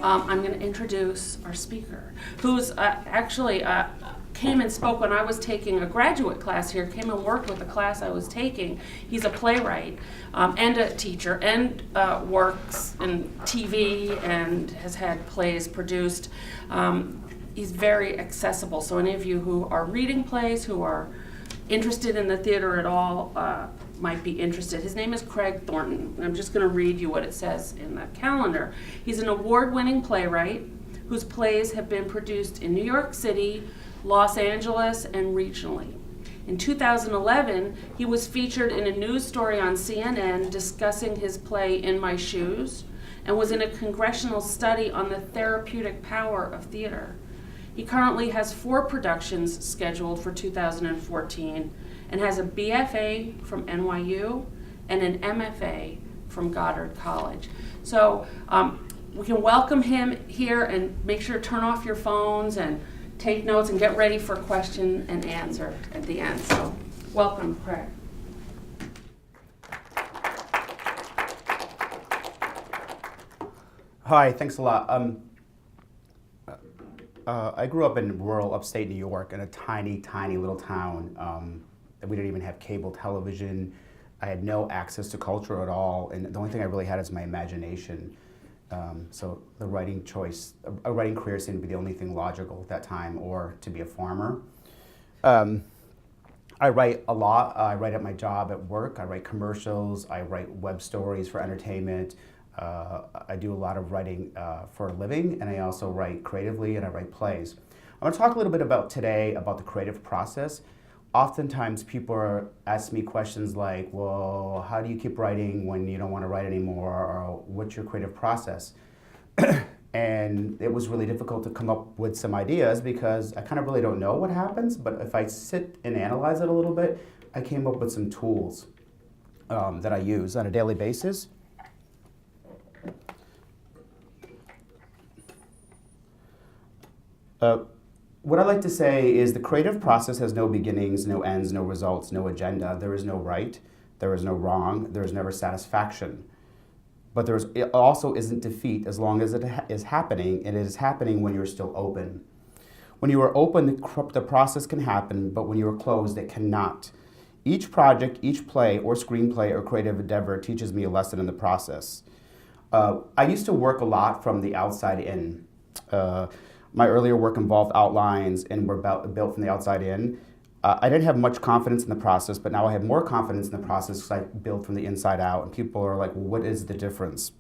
I'm going to introduce our speaker, who's actually came and spoke when I was taking a graduate class here, came and worked with the class I was taking. He's a playwright and a teacher and works in TV and has had plays produced. He's very accessible, so any of you who are reading plays, who are interested in the theater at all, might be interested. His name is Craig Thornton. I'm just going to read you what it says in the calendar. He's an award-winning playwright whose plays have been produced in New York City, Los Angeles, and regionally. In 2011, he was featured in a news story on CNN discussing his play In My Shoes, and was in a congressional study on the therapeutic power of theater. He currently has 4 productions scheduled for 2014 and has a BFA from NYU and an MFA from Goddard College. So we can welcome him here, and make sure to turn off your phones and take notes and get ready for question and answer at the end. So welcome, Craig. Hi, thanks a lot. I grew up in rural upstate New York in a tiny, tiny little town. We didn't even have cable television. I had no access to culture at all, and the only thing I really had is my imagination. So the writing choice, a writing career seemed to be the only thing logical at that time, or to be a farmer. I write a lot. I write at my job at work. I write commercials. I write web stories for entertainment. I do a lot of writing for a living, and I also write creatively, and I write plays. I'm going to talk a little bit about today about the creative process. Oftentimes people ask me questions like, well, how do you keep writing when you don't want to write anymore, or what's your creative process? And it was really difficult to come up with some ideas because I kind of really don't know what happens, but if I sit and analyze it a little bit, I came up with some tools that I use on a daily basis. What I like to say is the creative process has no beginnings, no ends, no results, no agenda. There is no right, there is no wrong, there is never satisfaction. But it also isn't defeat as long as it is happening, and it is happening when you're still open. When you are open, the process can happen, but when you are closed, it cannot. Each project, each play or screenplay or creative endeavor teaches me a lesson in the process. I used to work a lot from the outside in. My earlier work involved outlines and were built from the outside in. I didn't have much confidence in the process, but now I have more confidence in the process because I build from the inside out, and people are like, well, what is the difference?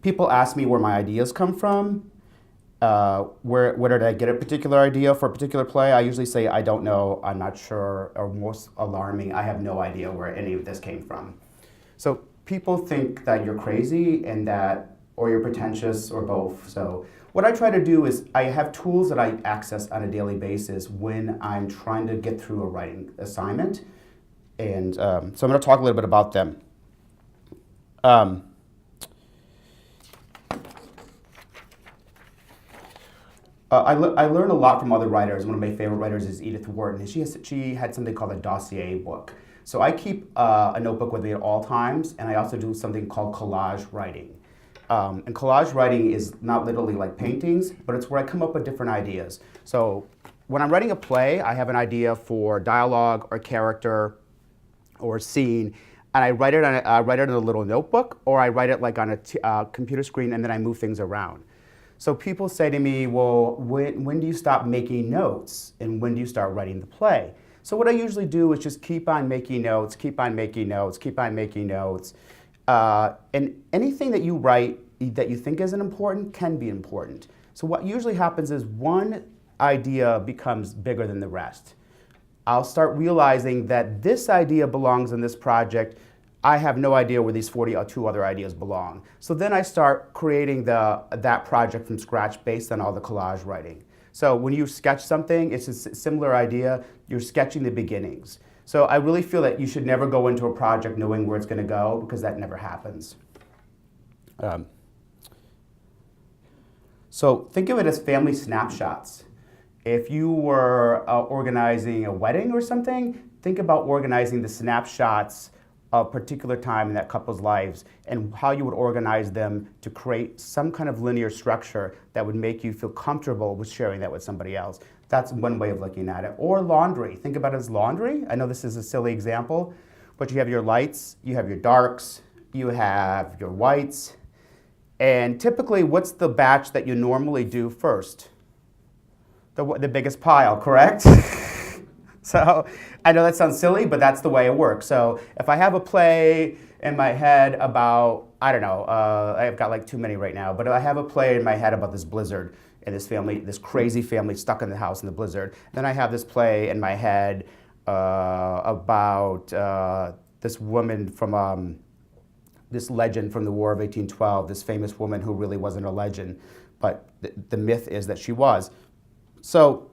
People ask me where my ideas come from. Where did I get a particular idea for a particular play? I usually say, I don't know, I'm not sure, or most alarming, I have no idea where any of this came from. So people think that you're crazy or you're pretentious, or both. So what I try to do is I have tools that I access on a daily basis when I'm trying to get through a writing assignment. And so I'm going to talk a little bit about them. I learn a lot from other writers. One of my favorite writers is Edith Wharton, and she had something called a dossier book. So I keep a notebook with me at all times, and I also do something called collage writing. And collage writing is not literally like paintings, but it's where I come up with different ideas. So when I'm writing a play, I have an idea for dialogue or character or scene, and I write it in a little notebook, or I write it like on a computer screen, and then I move things around. So people say to me, well, when do you stop making notes, and when do you start writing the play? So what I usually do is just keep on making notes, keep on making notes, keep on making notes. And anything that you write that you think isn't important can be important. So what usually happens is one idea becomes bigger than the rest. I'll start realizing that this idea belongs in this project. I have no idea where these 42 other ideas belong. So then I start creating that project from scratch based on all the collage writing. So when you sketch something, it's a similar idea. You're sketching the beginnings. So I really feel that you should never go into a project knowing where it's going to go, because that never happens. So think of it as family snapshots. If you were organizing a wedding or something, think about organizing the snapshots a particular time in that couple's lives and how you would organize them to create some kind of linear structure that would make you feel comfortable with sharing that with somebody else. That's one way of looking at it. Or laundry. Think about it as laundry. I know this is a silly example, but you have your lights, you have your darks, you have your whites, and typically what's the batch that you normally do first? The biggest pile, correct? So I know that sounds silly, but that's the way it works. So if I have a play in my head about, I don't know, I've got like too many right now, but I have a play in my head about this blizzard and this family, this crazy family stuck in the house in the blizzard. Then I have this play in my head about this woman from this legend from the War of 1812, this famous woman who really wasn't a legend, but the myth is that she was. So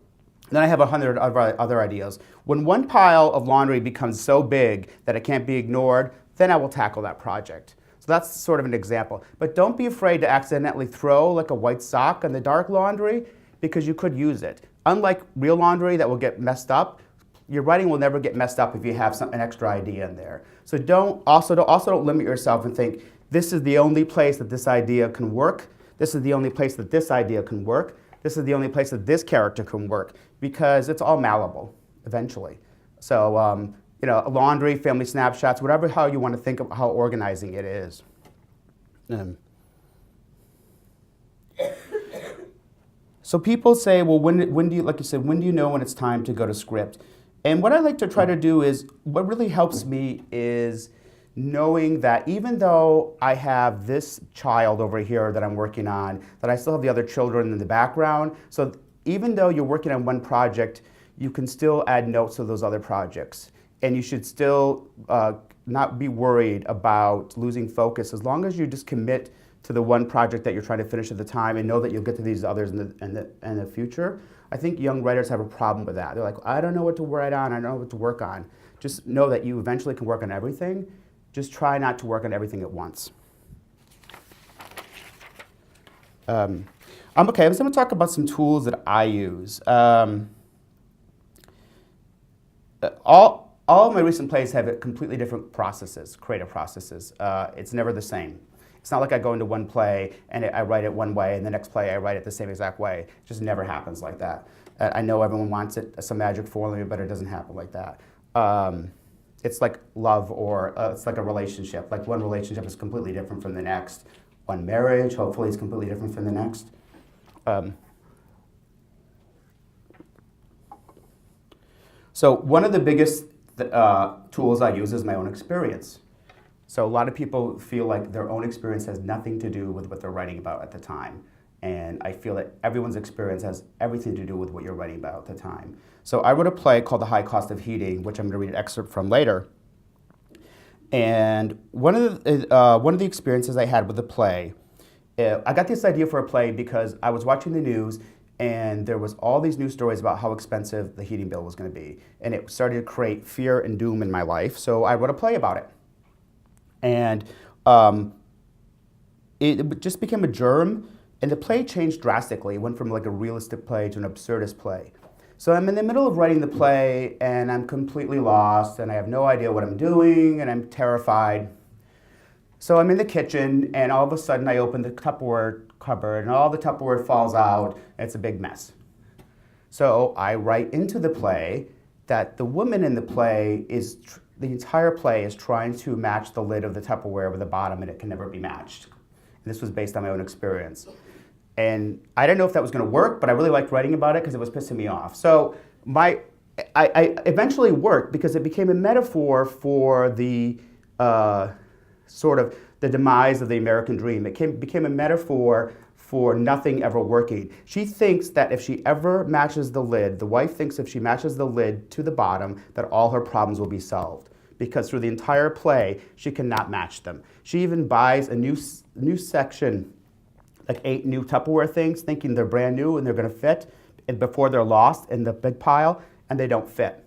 then I have 100 other ideas. When one pile of laundry becomes so big that it can't be ignored, then I will tackle that project. So that's sort of an example. But don't be afraid to accidentally throw like a white sock in the dark laundry because you could use it. Unlike real laundry that will get messed up, your writing will never get messed up if you have an extra idea in there. So don't limit yourself and think, this is the only place that this idea can work. This is the only place that this idea can work. This is the only place that this character can work, because it's all malleable eventually. So, laundry, family snapshots, whatever how you want to think of how organizing it is. So people say, well, when do you, like you said, when do you know when it's time to go to script? And what I like to try to do is, what really helps me is knowing that even though I have this child over here that I'm working on, that I still have the other children in the background. So even though you're working on one project, you can still add notes to those other projects. And you should still not be worried about losing focus as long as you just commit to the one project that you're trying to finish at the time and know that you'll get to these others in the future. I think young writers have a problem with that. They're like, I don't know what to write on, I don't know what to work on. Just know that you eventually can work on everything. Just try not to work on everything at once. I'm going to talk about some tools that I use. All of my recent plays have completely different processes, creative processes. It's never the same. It's not like I go into one play and I write it one way and the next play I write it the same exact way. It just never happens like that. I know everyone wants it, some magic formula, but it doesn't happen like that. It's like love, or it's like a relationship. Like one relationship is completely different from the next. One marriage, hopefully, is completely different from the next. So one of the biggest tools I use is my own experience. So a lot of people feel like their own experience has nothing to do with what they're writing about at the time. And I feel that everyone's experience has everything to do with what you're writing about at the time. So I wrote a play called The High Cost of Heating, which I'm going to read an excerpt from later. And one of the experiences I had with the play, I got this idea for a play because I was watching the news and there was all these news stories about how expensive the heating bill was going to be. And it started to create fear and doom in my life. So I wrote a play about it. And it just became a germ. And the play changed drastically. It went from like a realistic play to an absurdist play. So I'm in the middle of writing the play, and I'm completely lost, and I have no idea what I'm doing, and I'm terrified. So I'm in the kitchen, and all of a sudden I open the Tupperware cupboard, and all the Tupperware falls out, and it's a big mess. So I write into the play that the woman in the play is, the entire play is trying to match the lid of the Tupperware with the bottom, and it can never be matched. And this was based on my own experience. And I didn't know if that was going to work, but I really liked writing about it because it was pissing me off. So I eventually worked because it became a metaphor for the sort of the demise of the American dream. It became a metaphor for nothing ever working. She thinks that if she ever matches the lid, the wife thinks if she matches the lid to the bottom, that all her problems will be solved. Because through the entire play, she cannot match them. She even buys a new section, like 8 new Tupperware things, thinking they're brand new and they're going to fit before they're lost in the big pile, and they don't fit.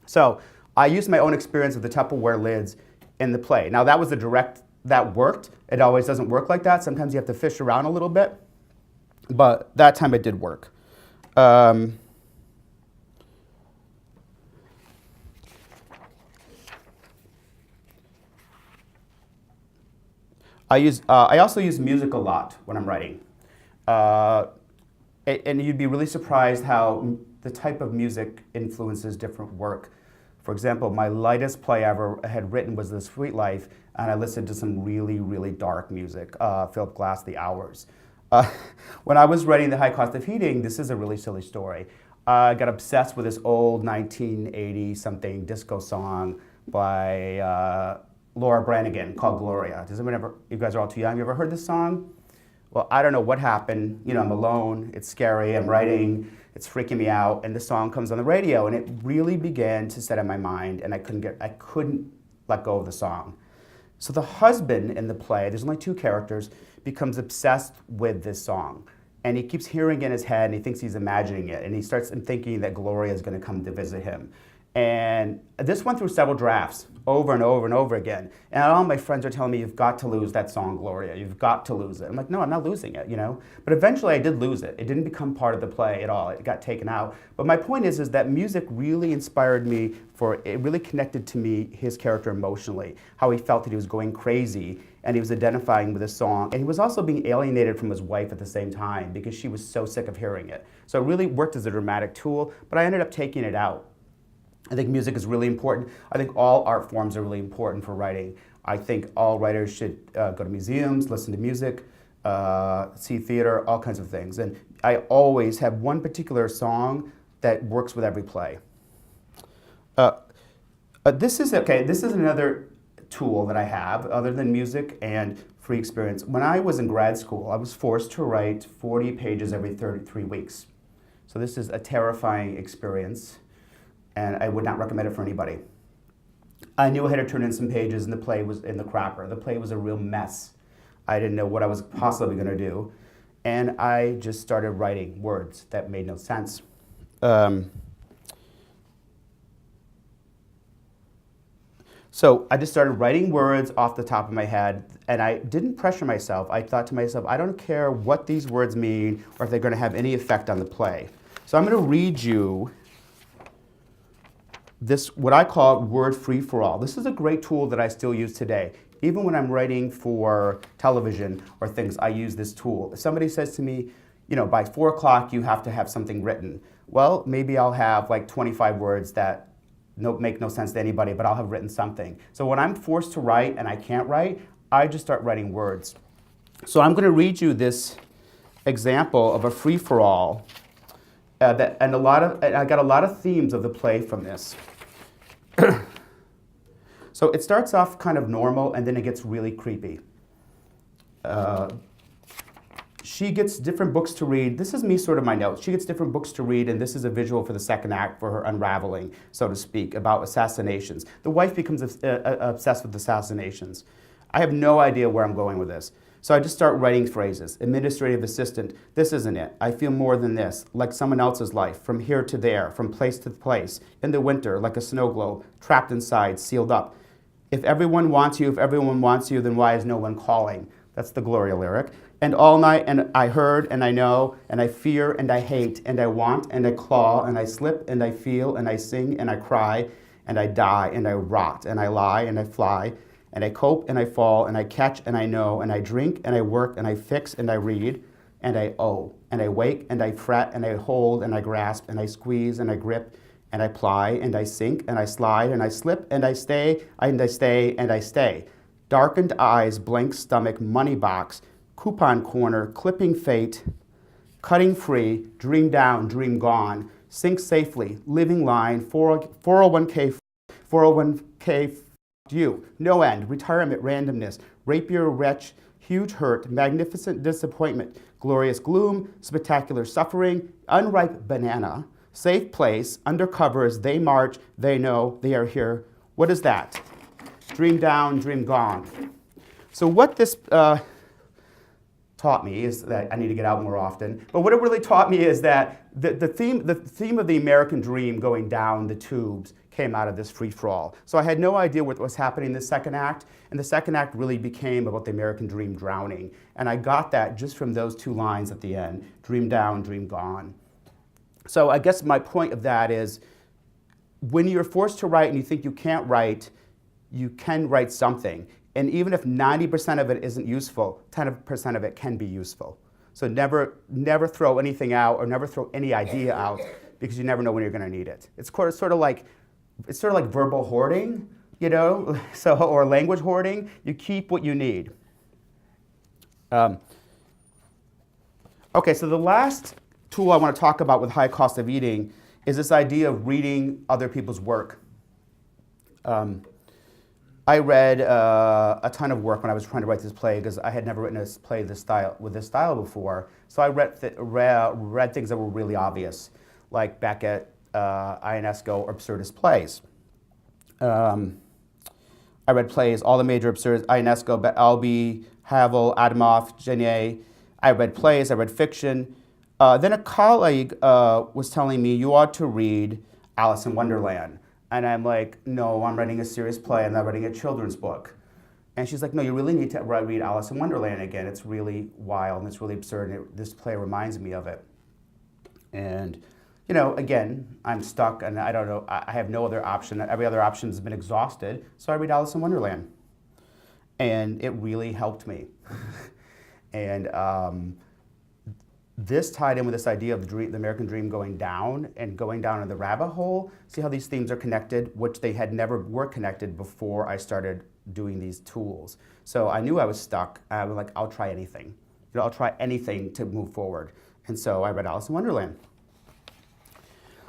So I used my own experience of the Tupperware lids in the play. Now that was that worked. It always doesn't work like that. Sometimes you have to fish around a little bit, but that time it did work. I also use music a lot when I'm writing. And you'd be really surprised how the type of music influences different work. For example, my lightest play I ever had written was The Sweet Life, and I listened to some really, really dark music, Philip Glass, The Hours. When I was writing The High Cost of Heating, this is a really silly story. I got obsessed with this old 1980-something disco song by Laura Branigan called Gloria. Does anyone ever, you guys are all too young, you ever heard this song? Well, I don't know what happened. You know, I'm alone, it's scary, I'm writing, it's freaking me out, and the song comes on the radio, and it really began to set in my mind, and I couldn't let go of the song. So the husband in the play, there's only two characters, becomes obsessed with this song. And he keeps hearing it in his head, and he thinks he's imagining it, and he starts thinking that Gloria is going to come to visit him. And this went through several drafts, over and over and over again. And all my friends are telling me, you've got to lose that song, Gloria. You've got to lose it. I'm like, no, I'm not losing it, you know? But eventually I did lose it. It didn't become part of the play at all. It got taken out. But my point is that music really inspired me it really connected to me, his character emotionally, how he felt that he was going crazy, and he was identifying with this song. And he was also being alienated from his wife at the same time because she was so sick of hearing it. So it really worked as a dramatic tool, but I ended up taking it out. I think music is really important. I think all art forms are really important for writing. I think all writers should go to museums, listen to music, see theater, all kinds of things. And I always have one particular song that works with every play. This is another tool that I have other than music and free experience. When I was in grad school, I was forced to write 40 pages every 33 weeks. So this is a terrifying experience, and I would not recommend it for anybody. I knew I had to turn in some pages, and the play was in the crapper. The play was a real mess. I didn't know what I was possibly going to do, and I just started writing words that made no sense. So I just started writing words off the top of my head, and I didn't pressure myself. I thought to myself, I don't care what these words mean or if they're going to have any effect on the play. So I'm going to read you this, what I call word free-for-all. This is a great tool that I still use today. Even when I'm writing for television or things, I use this tool. If somebody says to me, you know, by 4 o'clock you have to have something written. Well, maybe I'll have like 25 words that make no sense to anybody, but I'll have written something. So when I'm forced to write and I can't write, I just start writing words. So I'm going to read you this example of a free-for-all. I got a lot of themes of the play from this. So it starts off kind of normal, and then it gets really creepy. She gets different books to read. This is me, sort of my notes. She gets different books to read, and this is a visual for the second act for her unraveling, so to speak, about assassinations. The wife becomes obsessed with assassinations. I have no idea where I'm going with this. So I just start writing phrases. Administrative assistant, this isn't it. I feel more than this, like someone else's life, from here to there, from place to place, in the winter, like a snow globe, trapped inside, sealed up. If everyone wants you, then why is no one calling? That's the Gloria lyric. And all night, and I heard, and I know, and I fear, and I hate, and I want, and I claw, and I slip, and I feel, and I sing, and I cry, and I die, and I rot, and I lie, and I fly, and I cope, and I fall, and I catch, and I know, and I drink, and I work, and I fix, and I read, and I owe, and I wake, and I fret, and I hold, and I grasp, and I squeeze, and I grip, and I ply, and I sink, and I slide, and I slip, and I stay, and I stay, and I stay. Darkened eyes, blank stomach, money box, coupon corner, clipping fate, cutting free, dream down, dream gone, sink safely, living line, 401k, 401k, you, no end, retirement, randomness, rapier, wretch, huge hurt, magnificent disappointment, glorious gloom, spectacular suffering, unripe banana, safe place, undercovers, they march, they know, they are here. What is that? Dream down, dream gone. So what this taught me is that I need to get out more often. But what it really taught me is that the theme of the American dream going down the tubes came out of this free-for-all. So I had no idea what was happening in the second act, and the second act really became about the American dream drowning. And I got that just from those two lines at the end, dream down, dream gone. So I guess my point of that is, when you're forced to write and you think you can't write, you can write something. And even if 90% of it isn't useful, 10% of it can be useful. So never throw anything out or never throw any idea out because you never know when you're going to need it. It's sort of like verbal hoarding, or language hoarding. You keep what you need. Okay, so the last tool I want to talk about with high cost of eating is this idea of reading other people's work. I read a ton of work when I was trying to write this play because I had never written a play with this style before. So I read things that were really obvious, like Beckett, Ionesco, or absurdist plays. I read plays, all the major absurd, Ionesco, Albee, Havel, Adamov, Genet. I read plays, I read fiction. Then a colleague was telling me, you ought to read Alice in Wonderland. And I'm like, no, I'm writing a serious play, I'm not writing a children's book. And she's like, no, you really need to read Alice in Wonderland again. It's really wild and it's really absurd, and this play reminds me of it. And, again, I'm stuck and I don't know, I have no other option. Every other option has been exhausted, so I read Alice in Wonderland. And it really helped me. And this tied in with this idea of the American dream going down in the rabbit hole. See how these themes are connected, which they had never were connected before I started doing these tools. So I knew I was stuck. I was like, I'll try anything. I'll try anything to move forward. And so I read Alice in Wonderland.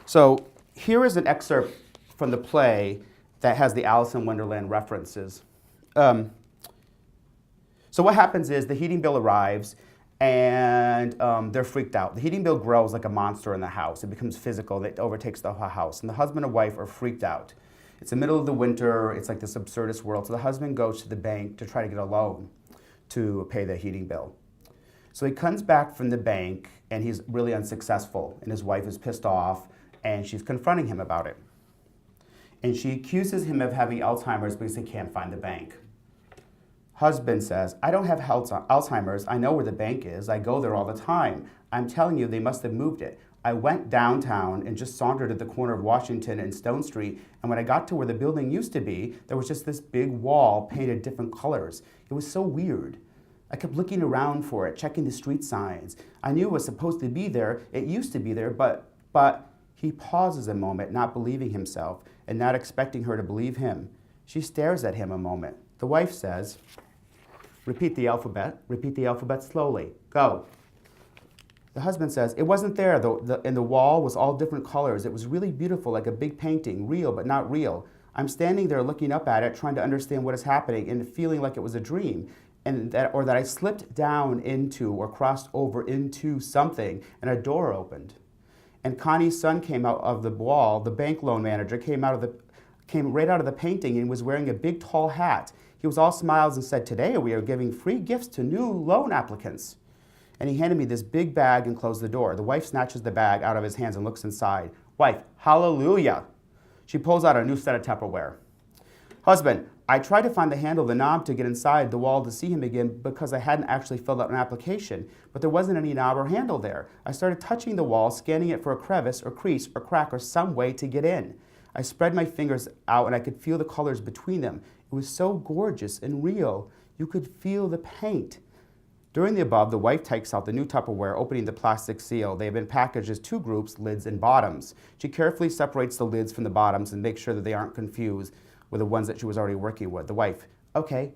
So here is an excerpt from the play that has the Alice in Wonderland references. So what happens is the heating bill arrives, and they're freaked out. The heating bill grows like a monster in the house. It becomes physical, and it overtakes the house. And the husband and wife are freaked out. It's the middle of the winter. It's like this absurdist world. So the husband goes to the bank to try to get a loan to pay the heating bill. So he comes back from the bank, and he's really unsuccessful. And his wife is pissed off, and she's confronting him about it. And she accuses him of having Alzheimer's because he can't find the bank. Husband says, I don't have Alzheimer's. I know where the bank is. I go there all the time. I'm telling you, they must have moved it. I went downtown and just sauntered at the corner of Washington and Stone Street, and when I got to where the building used to be, there was just this big wall painted different colors. It was so weird. I kept looking around for it, checking the street signs. I knew it was supposed to be there. It used to be there, but he pauses a moment, not believing himself and not expecting her to believe him. She stares at him a moment. The wife says, repeat the alphabet slowly. Go. The husband says, it wasn't there, and the wall was all different colors. It was really beautiful, like a big painting, real but not real. I'm standing there looking up at it, trying to understand what is happening and feeling like it was a dream, that I slipped down into or crossed over into something, and a door opened. And Connie's son came out of the wall. The bank loan manager came right out of the painting and was wearing a big tall hat. He was all smiles and said, today we are giving free gifts to new loan applicants. And he handed me this big bag and closed the door. The wife snatches the bag out of his hands and looks inside. Wife, hallelujah. She pulls out a new set of Tupperware. Husband, I tried to find the handle of the knob to get inside the wall to see him again because I hadn't actually filled out an application, but there wasn't any knob or handle there. I started touching the wall, scanning it for a crevice or crease or crack or some way to get in. I spread my fingers out and I could feel the colors between them. It was so gorgeous and real. You could feel the paint. During the above, the wife takes out the new Tupperware, opening the plastic seal. They have been packaged as two groups, lids and bottoms. She carefully separates the lids from the bottoms and makes sure that they aren't confused with the ones that she was already working with. The wife, okay,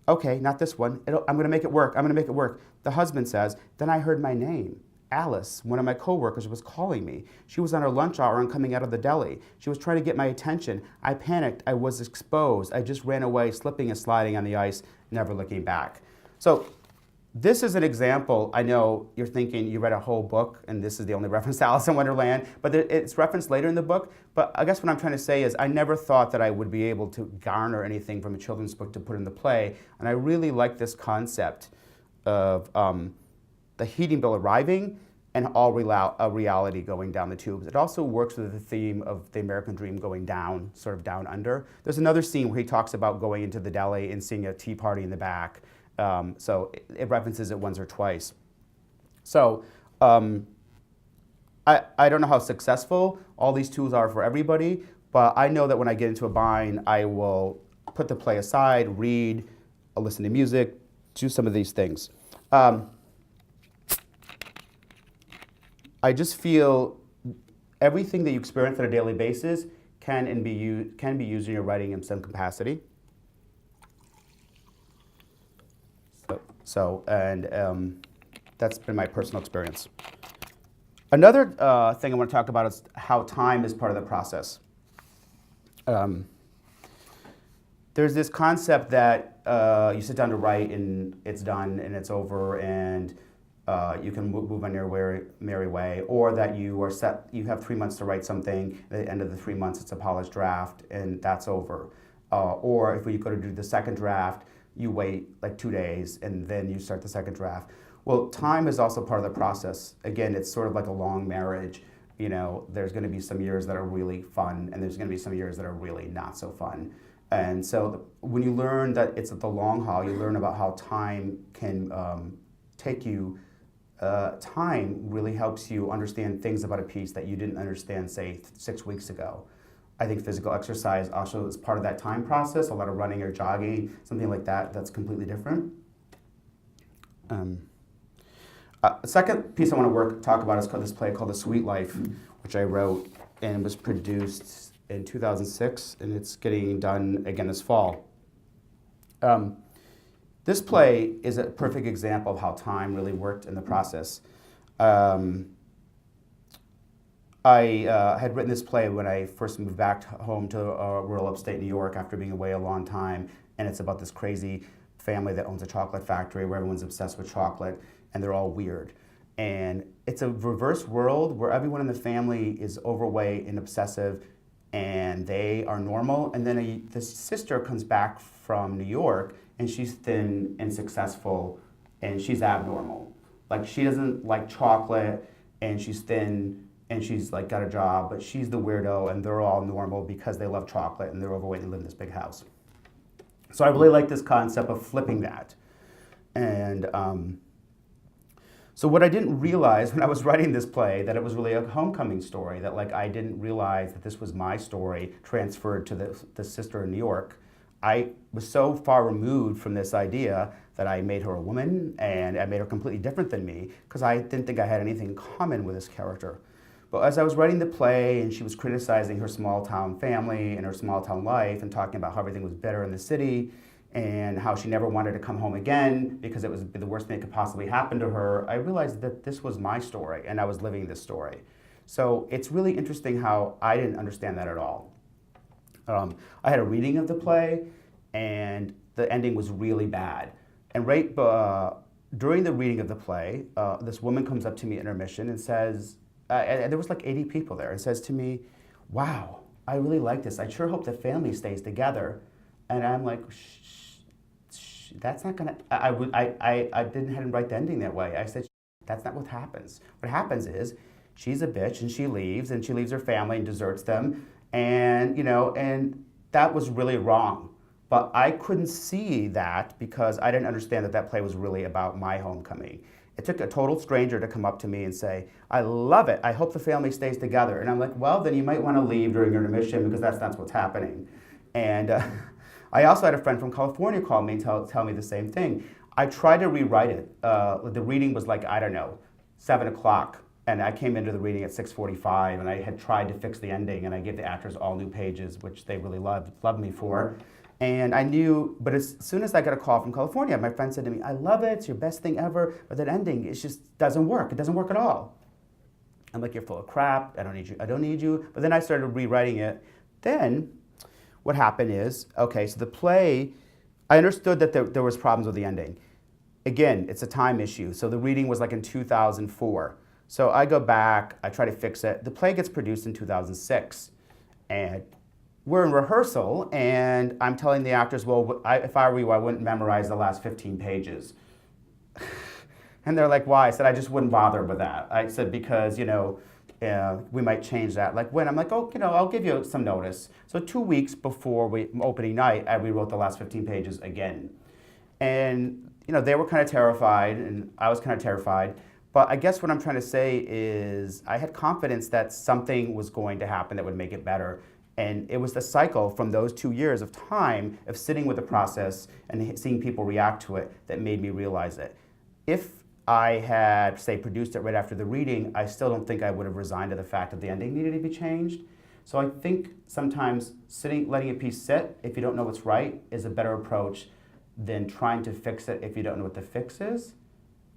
not this one. I'm gonna make it work. The husband says, then I heard my name. Alice, one of my coworkers, was calling me. She was on her lunch hour and coming out of the deli. She was trying to get my attention. I panicked. I was exposed. I just ran away, slipping and sliding on the ice, never looking back. So this is an example. I know you're thinking you read a whole book and this is the only reference to Alice in Wonderland, but it's referenced later in the book. But I guess what I'm trying to say is I never thought that I would be able to garner anything from a children's book to put in the play. And I really like this concept of the heating bill arriving and all reality going down the tubes. It also works with the theme of the American dream going down, sort of down under. There's another scene where he talks about going into the deli and seeing a tea party in the back. So it references it once or twice. So I don't know how successful all these tools are for everybody, but I know that when I get into a bind, I will put the play aside, read, I'll listen to music, do some of these things. I just feel everything that you experience on a daily basis can be used in your writing in some capacity. That's been my personal experience. Another thing I want to talk about is how time is part of the process. There's this concept that you sit down to write and it's done and it's over and you can move on your merry way, or that you have 3 months to write something. At the end of the 3 months, it's a polished draft and that's over. Or if you go to do the second draft, you wait like 2 days and then you start the second draft. Well, time is also part of the process. Again, it's sort of like a long marriage. You know, there's going to be some years that are really fun and there's going to be some years that are really not so fun. And so when you learn that it's at the long haul, you learn about how time can take you. Time really helps you understand things about a piece that you didn't understand, say, 6 weeks ago. I think physical exercise also is part of that time process, a lot of running or jogging, something like that, that's completely different. The second piece I want to talk about is this play called The Sweet Life, which I wrote and was produced in 2006, and it's getting done again this fall. This play is a perfect example of how time really worked in the process. I had written this play when I first moved back home to rural upstate New York after being away a long time, and it's about this crazy family that owns a chocolate factory where everyone's obsessed with chocolate, and they're all weird. And it's a reverse world where everyone in the family is overweight and obsessive, and they are normal, and then the sister comes back from New York, and she's thin and successful, and she's abnormal. Like, she doesn't like chocolate, and she's thin, and she's like got a job, but she's the weirdo, and they're all normal because they love chocolate, and they're overweight and live in this big house. So I really like this concept of flipping that. And so what I didn't realize when I was writing this play, that it was really a homecoming story, that like I didn't realize that this was my story transferred to the sister in New York. I was so far removed from this idea that I made her a woman, and I made her completely different than me because I didn't think I had anything in common with this character. But as I was writing the play and she was criticizing her small town family and her small town life and talking about how everything was better in the city and how she never wanted to come home again because it was the worst thing that could possibly happen to her, I realized that this was my story and I was living this story. So it's really interesting how I didn't understand that at all. I had a reading of the play, and the ending was really bad. And right during the reading of the play, this woman comes up to me at intermission and says, and there was like 80 people there, and says to me, "Wow, I really like this. I sure hope the family stays together." And I'm like, shh, that's not gonna. I hadn't write the ending that way. I said, that's not what happens. What happens is, she's a bitch and she leaves her family and deserts them. And, and that was really wrong. But I couldn't see that because I didn't understand that play was really about my homecoming. It took a total stranger to come up to me and say, "I love it. I hope the family stays together." And I'm like, well, then you might want to leave during your intermission because that's not what's happening. And I also had a friend from California call me and tell me the same thing. I tried to rewrite it. The reading was like, I don't know, 7 o'clock. And I came into the reading at 6:45, and I had tried to fix the ending, and I gave the actors all new pages, which they really loved me for. And I knew, but as soon as I got a call from California, my friend said to me, "I love it, it's your best thing ever, but that ending, it just doesn't work. It doesn't work at all." I'm like, "You're full of crap, I don't need you. But then I started rewriting it. Then what happened is, okay, so the play, I understood that there was problems with the ending. Again, it's a time issue. So the reading was like in 2004. So I go back, I try to fix it. The play gets produced in 2006. And we're in rehearsal, and I'm telling the actors, well, if I were you, I wouldn't memorize the last 15 pages. And they're like, "Why?" I said, "I just wouldn't bother with that." I said, because, we might change that. Like when? I'm like, "Oh, I'll give you some notice." So 2 weeks before opening night, I rewrote the last 15 pages again. And, they were kind of terrified, and I was kind of terrified. But I guess what I'm trying to say is I had confidence that something was going to happen that would make it better. And it was the cycle from those 2 years of time of sitting with the process and seeing people react to it that made me realize it. If I had, say, produced it right after the reading, I still don't think I would have resigned to the fact that the ending needed to be changed. So I think sometimes letting a piece sit if you don't know what's right is a better approach than trying to fix it if you don't know what the fix is.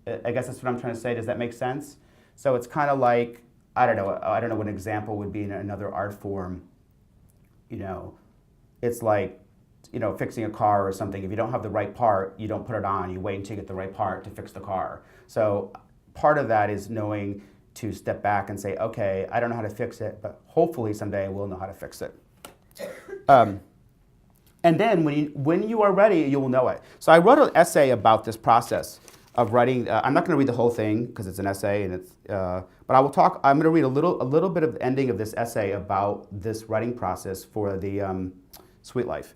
I guess that's what I'm trying to say. Does that make sense? So it's kind of like, I don't know what an example would be in another art form. It's like, fixing a car or something. If you don't have the right part, you don't put it on. You wait until you get the right part to fix the car. So part of that is knowing to step back and say, okay, I don't know how to fix it, but hopefully someday I will know how to fix it. And then when you are ready, you will know it. So I wrote an essay about this process of writing. I'm not going to read the whole thing because it's an essay, and but I'm going to read a little bit of the ending of this essay about this writing process for the Sweet Life.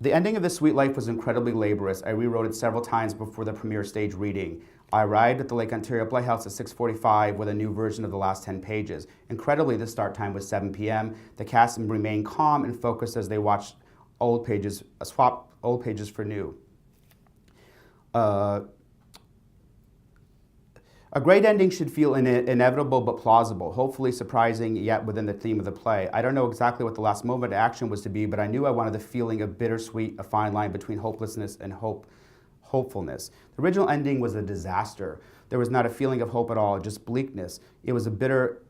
The ending of The Sweet Life was incredibly laborious. I rewrote it several times before the premiere stage reading. I arrived at the Lake Ontario Playhouse at 6:45 with a new version of the last 10 pages. Incredibly, the start time was 7 p.m. The cast remained calm and focused as they watched swap old pages for new. A great ending should feel inevitable but plausible, hopefully surprising yet within the theme of the play. I don't know exactly what the last moment of action was to be, but I knew I wanted the feeling of bittersweet, a fine line between hopelessness and hopefulness. The original ending was a disaster. There was not a feeling of hope at all, just bleakness. It was bitter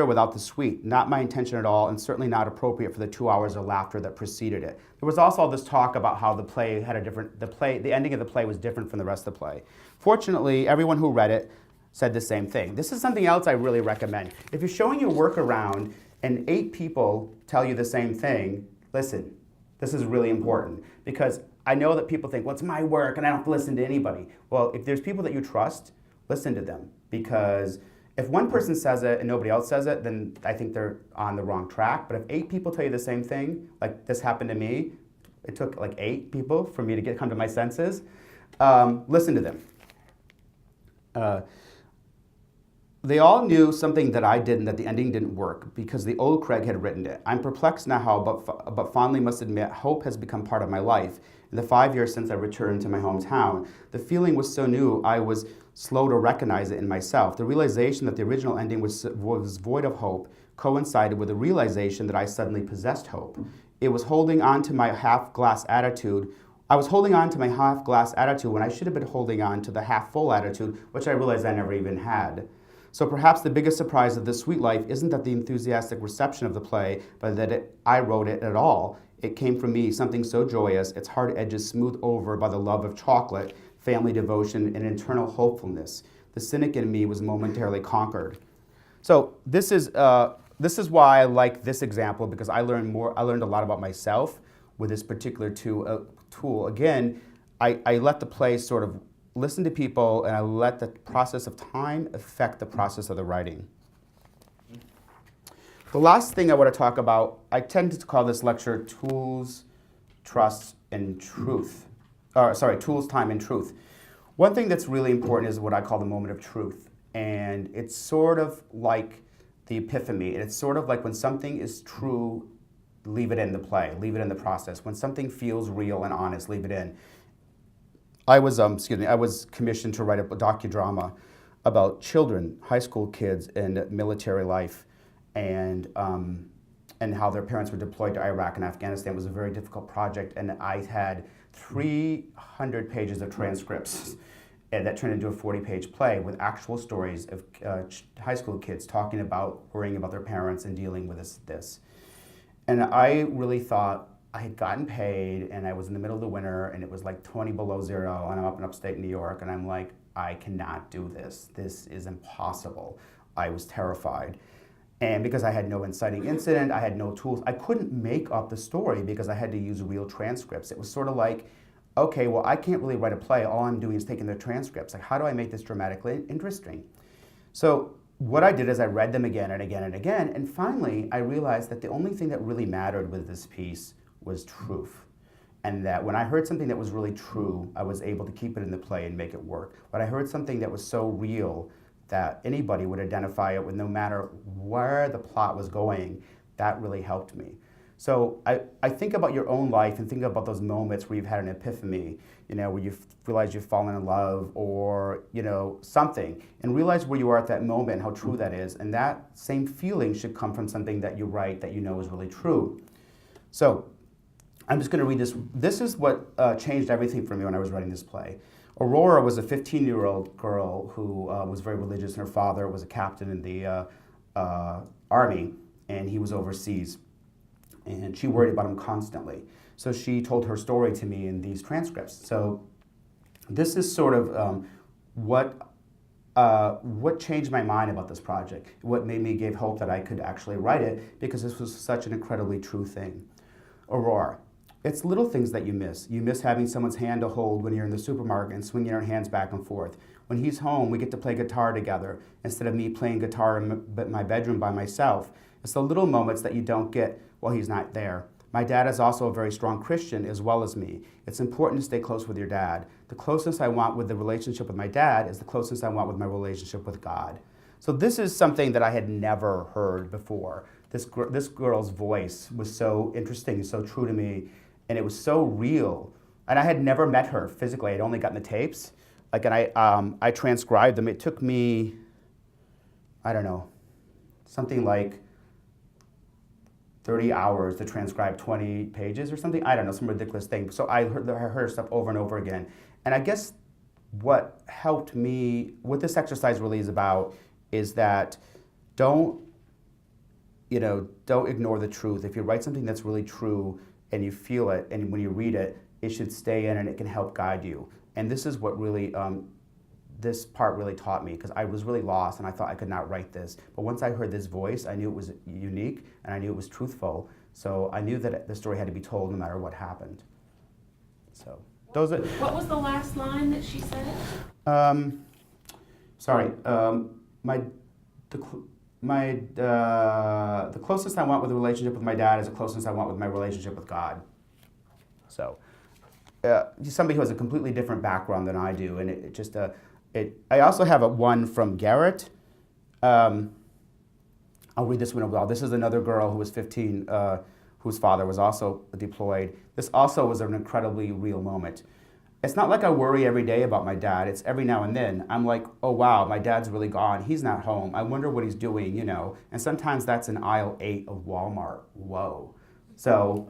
without the sweet. Not my intention at all, and certainly not appropriate for the 2 hours of laughter that preceded it. There was also all this talk about how the play had the ending of the play was different from the rest of the play. Fortunately, everyone who read it said the same thing. This is something else I really recommend. If you're showing your work around and 8 people tell you the same thing, listen, this is really important because I know that people think, well, it's my work and I don't have to listen to anybody. Well, if there's people that you trust, listen to them, because if one person says it and nobody else says it, then I think they're on the wrong track. But if 8 people tell you the same thing, like this happened to me, it took like 8 people for me to come to my senses, listen to them. They all knew something that I didn't, that the ending didn't work, because the old Craig had written it. I'm perplexed now, but fondly must admit, hope has become part of my life. In the 5 years since I returned to my hometown, the feeling was so new, I was slow to recognize it in myself. The realization that the original ending was void of hope coincided with the realization that I suddenly possessed hope. It was holding on to my half-glass attitude. I was holding on to my half-glass attitude when I should have been holding on to the half-full attitude, which I realized I never even had. So perhaps the biggest surprise of This Sweet Life isn't that the enthusiastic reception of the play, but that I wrote it at all. It came from me, something so joyous, its hard edges smoothed over by the love of chocolate, family devotion, and internal hopefulness. The cynic in me was momentarily conquered. So this is why I like this example, because I learned a lot about myself with this particular tool. Again, I let the play sort of listen to people, and I let the process of time affect the process of the writing. The last thing I want to talk about, I tend to call this lecture Tools, Trust, and Truth. Tools, Time, and Truth. One thing that's really important is what I call the moment of truth. And it's sort of like the epiphany. It's sort of like when something is true, leave it in the play, leave it in the process. When something feels real and honest, leave it in. I was commissioned to write a docudrama about children, high school kids, and military life, and how their parents were deployed to Iraq and Afghanistan. It was a very difficult project, and I had 300 pages of transcripts, and that turned into a 40-page play with actual stories of high school kids talking about worrying about their parents and dealing with this. And I really thought, I had gotten paid, and I was in the middle of the winter, and it was like 20 below zero, and I'm up in upstate New York, and I'm like, I cannot do this. This is impossible. I was terrified. And because I had no inciting incident, I had no tools, I couldn't make up the story because I had to use real transcripts. It was sort of like, okay, well, I can't really write a play. All I'm doing is taking the transcripts. Like, how do I make this dramatically interesting? So what I did is I read them again and again and again, and finally I realized that the only thing that really mattered with this piece was truth. And that when I heard something that was really true, I was able to keep it in the play and make it work. When I heard something that was so real that anybody would identify it with, no matter where the plot was going. That really helped me. So I think about your own life and think about those moments where you've had an epiphany, where you realize you've fallen in love or, something, and realize where you are at that moment and how true that is. And that same feeling should come from something that you write that you know is really true. So I'm just going to read this. This is what changed everything for me when I was writing this play. Aurora was a 15-year-old girl who was very religious, and her father was a captain in the army, and he was overseas. And she worried about him constantly. So she told her story to me in these transcripts. So this is sort of what changed my mind about this project, what made me give hope that I could actually write it, because this was such an incredibly true thing. Aurora. It's little things that you miss. You miss having someone's hand to hold when you're in the supermarket and swinging our hands back and forth. When he's home, we get to play guitar together instead of me playing guitar in my bedroom by myself. It's the little moments that you don't get while he's not there. My dad is also a very strong Christian as well as me. It's important to stay close with your dad. The closeness I want with the relationship with my dad is the closeness I want with my relationship with God. So this is something that I had never heard before. This girl's voice was so interesting, so true to me, and it was so real. And I had never met her physically. I'd only gotten the tapes. And I transcribed them. It took me, I don't know, something like 30 hours to transcribe 20 pages or something. I don't know, some ridiculous thing. So I heard her stuff over and over again. And I guess what helped me, what this exercise really is about, is that don't ignore the truth. If you write something that's really true and you feel it, and when you read it, it should stay in and it can help guide you. And this is what really, this part really taught me, because I was really lost and I thought I could not write this. But once I heard this voice, I knew it was unique and I knew it was truthful. So I knew that the story had to be told no matter what happened. So those are. What was the last line that she said? The closest I want with the relationship with my dad is the closest I want with my relationship with God. So somebody who has a completely different background than I do, and I also have one from Garrett. I'll read this one as well. This is another girl who was 15, whose father was also deployed. This also was an incredibly real moment. It's not like I worry every day about my dad. It's every now and then. I'm like, oh wow, my dad's really gone. He's not home. I wonder what he's doing, And sometimes that's in aisle 8 of Walmart. Whoa. So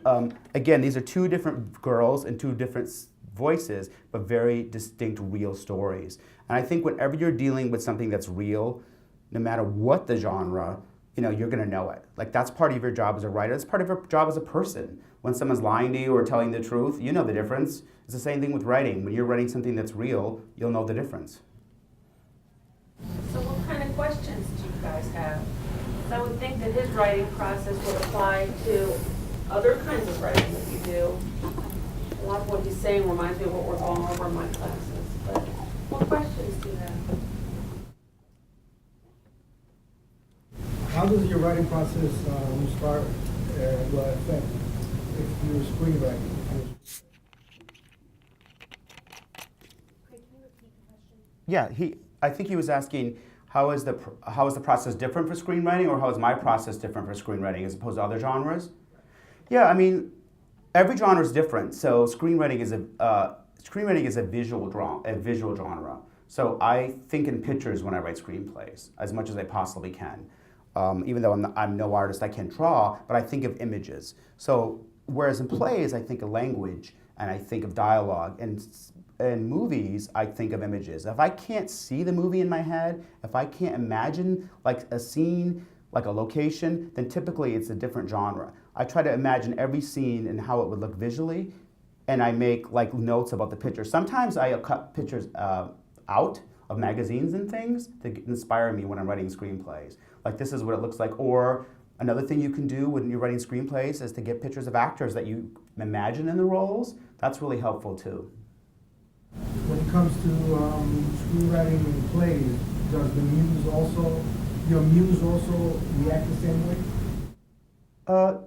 again, these are two different girls and two different voices, but very distinct, real stories. And I think whenever you're dealing with something that's real, no matter what the genre, you're going to know it. Like, that's part of your job as a writer. It's part of your job as a person. When someone's lying to you or telling the truth, you know the difference. It's the same thing with writing. When you're writing something that's real, you'll know the difference. So what kind of questions do you guys have? I would think that his writing process would apply to other kinds of writing that you do. A lot of what he's saying reminds me of what we're going over in my classes. But what questions do you have? How does your writing process when you start will affect if you're screenwriting? Yeah, I think he was asking how is the process different for screenwriting, or how is my process different for screenwriting as opposed to other genres? Yeah, I mean, every genre is different. So screenwriting is a visual genre. So I think in pictures when I write screenplays as much as I possibly can. Even though I'm no artist, I can't draw, but I think of images. So whereas in plays, I think of language and I think of dialogue, and in movies, I think of images. If I can't see the movie in my head, if I can't imagine like a scene, like a location, then typically it's a different genre. I try to imagine every scene and how it would look visually, and I make like notes about the picture. Sometimes I cut pictures out of magazines and things to inspire me when I'm writing screenplays. Like, this is what it looks like. Or another thing you can do when you're writing screenplays is to get pictures of actors that you imagine in the roles. That's really helpful too. When it comes to screenwriting and plays, does your muse also react the same way?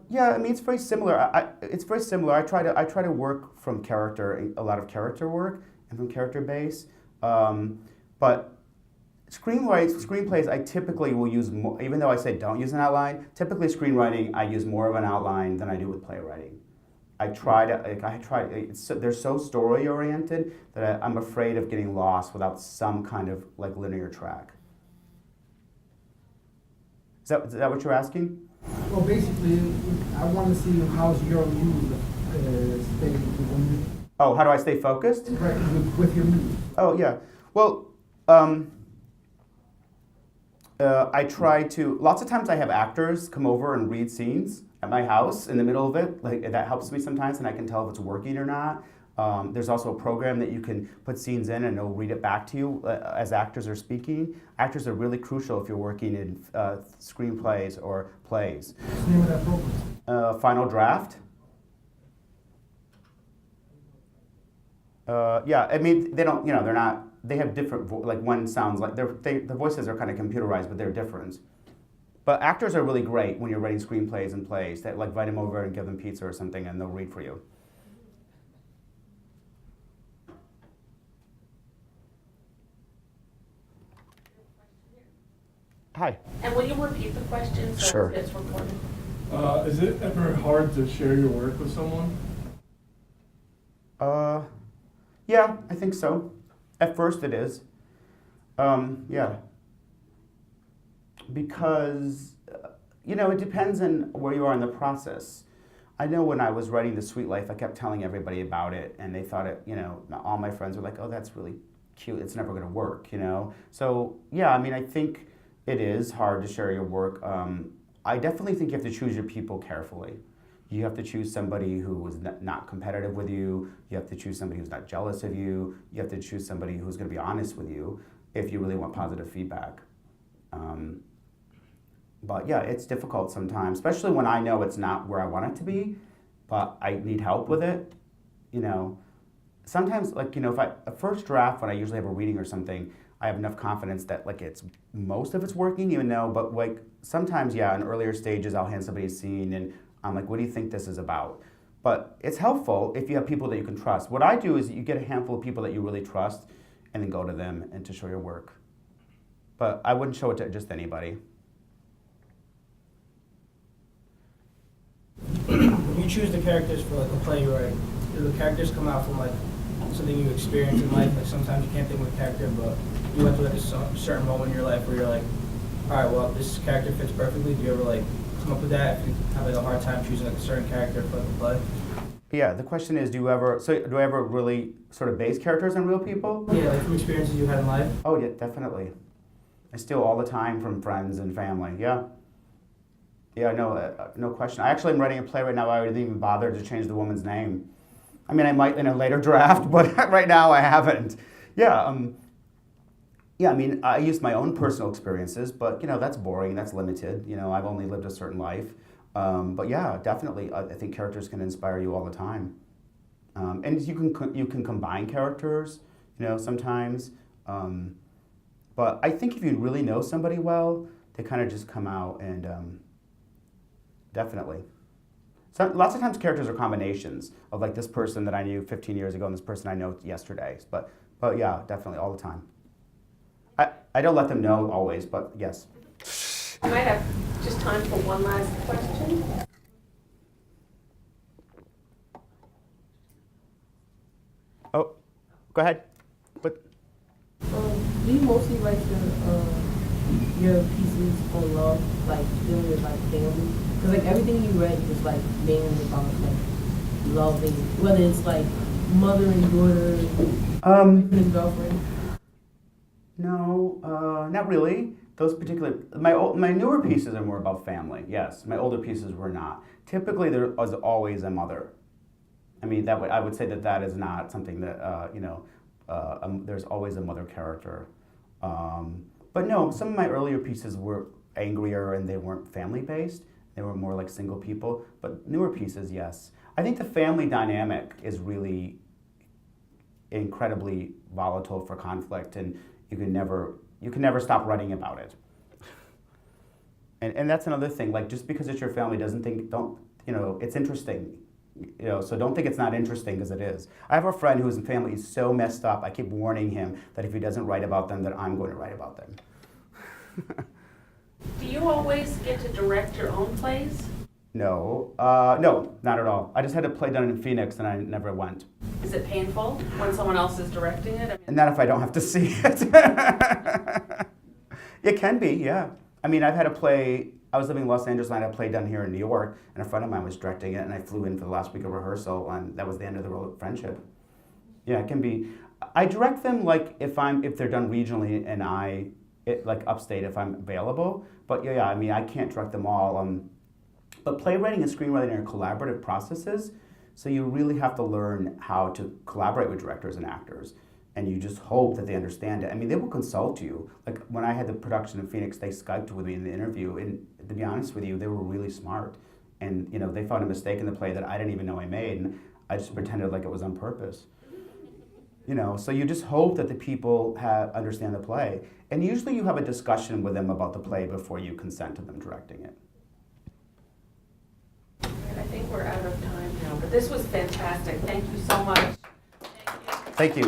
Yeah, I mean, it's very similar. It's very similar. I try to work from character, a lot of character work, and from character base. But Screenplays, I typically will use more, even though I say don't use an outline, typically screenwriting, I use more of an outline than I do with playwriting. They're so story oriented that I'm afraid of getting lost without some kind of like linear track. Is that what you're asking? Well, basically, I want to see how's your muse stay when you. Oh, how do I stay focused? Right, with your muse. Oh, yeah. Well, I try to, lots of times I have actors come over and read scenes at my house in the middle of it. Like, that helps me sometimes, and I can tell if it's working or not. There's also a program that you can put scenes in and it'll read it back to you as actors are speaking. Actors are really crucial if you're working in screenplays or plays. What's the name of that program? Final Draft. Yeah, I mean, they don't, they're not, they have different, like one sounds like, the voices are kind of computerized, but they're different. But actors are really great when you're writing screenplays and plays. That like invite them over and give them pizza or something and they'll read for you. Hi. And will you repeat the question so Sure. it's recorded? Is it ever hard to share your work with someone? Yeah, I think so. At first it is. Yeah. Because, it depends on where you are in the process. I know when I was writing The Sweet Life, I kept telling everybody about it, and they thought it, all my friends were like, oh, that's really cute, it's never gonna work, So, yeah, I mean, I think it is hard to share your work. I definitely think you have to choose your people carefully. You have to choose somebody who is not competitive with you. You have to choose somebody who's not jealous of you. You have to choose somebody who's going to be honest with you if you really want positive feedback. But yeah, it's difficult sometimes, especially when I know it's not where I want it to be, but I need help with it. Sometimes, like, if a first draft, when I usually have a reading or something, I have enough confidence that like most of it's working, even though, but like sometimes, yeah, in earlier stages, I'll hand somebody a scene and I'm like, what do you think this is about? But it's helpful if you have people that you can trust. What I do is you get a handful of people that you really trust and then go to them and to show your work. But I wouldn't show it to just anybody. When you choose the characters for like a playwright, do the characters come out from like something you experience in life? Like sometimes you can't think of a character, but you went through like a certain moment in your life where you're like, all right, well, this character fits perfectly. Do you ever like come up with that if you have like a hard time choosing like a certain character for like a play? Yeah, the question is, do I ever really sort of base characters on real people? Yeah, like from experiences you had in life. Oh yeah, definitely. I steal all the time from friends and family, yeah. Yeah, no question. I actually am writing a play right now. I didn't even bother to change the woman's name. I mean, I might in a later draft, but right now I haven't. Yeah, yeah, I mean, I use my own personal experiences, but that's boring, that's limited. I've only lived a certain life. But yeah, definitely, I think characters can inspire you all the time. And you can combine characters, sometimes. But I think if you really know somebody well, they kind of just come out and definitely. So lots of times characters are combinations of like this person that I knew 15 years ago and this person I know yesterday. But yeah, definitely all the time. I don't let them know always, but yes. I might have just time for one last question. Oh, go ahead. But Do you mostly write your pieces on love, like dealing with like family? Because like everything you write is like mainly about like loving, whether it's like mother and daughter, boyfriend and girlfriend. No, not really. Those particular, my newer pieces are more about family, yes. My older pieces were not. Typically there was always a mother. I mean, I would say that is not something that, there's always a mother character. But no, some of my earlier pieces were angrier and they weren't family-based. They were more like single people, but newer pieces, yes. I think the family dynamic is really incredibly volatile for conflict, and you can never stop writing about it. And that's another thing, like just because it's your family it's interesting. You know, so don't think it's not interesting, because it is. I have a friend whose family is so messed up. I keep warning him that if he doesn't write about them, that I'm going to write about them. Do you always get to direct your own plays? No, no, not at all. I just had a play done in Phoenix, and I never went. Is it painful when someone else is directing it? I mean, And not if I don't have to see it. It can be, yeah. I mean, I've had a play, I was living in Los Angeles, and I had a play done here in New York, and a friend of mine was directing it, and I flew in for the last week of rehearsal, and that was the end of the friendship. Yeah, it can be. I direct them like if they're done regionally, and like upstate if I'm available. But yeah, I mean, I can't direct them all. But playwriting and screenwriting are collaborative processes, so you really have to learn how to collaborate with directors and actors, and you just hope that they understand it. I mean, they will consult you. Like when I had the production in Phoenix, they Skyped with me in the interview, and to be honest with you, they were really smart. And you know, they found a mistake in the play that I didn't even know I made, and I just pretended like it was on purpose. You know, so you just hope that the people understand the play. And usually you have a discussion with them about the play before you consent to them directing it. I think we're out of time now, but this was fantastic. Thank you so much. Thank you.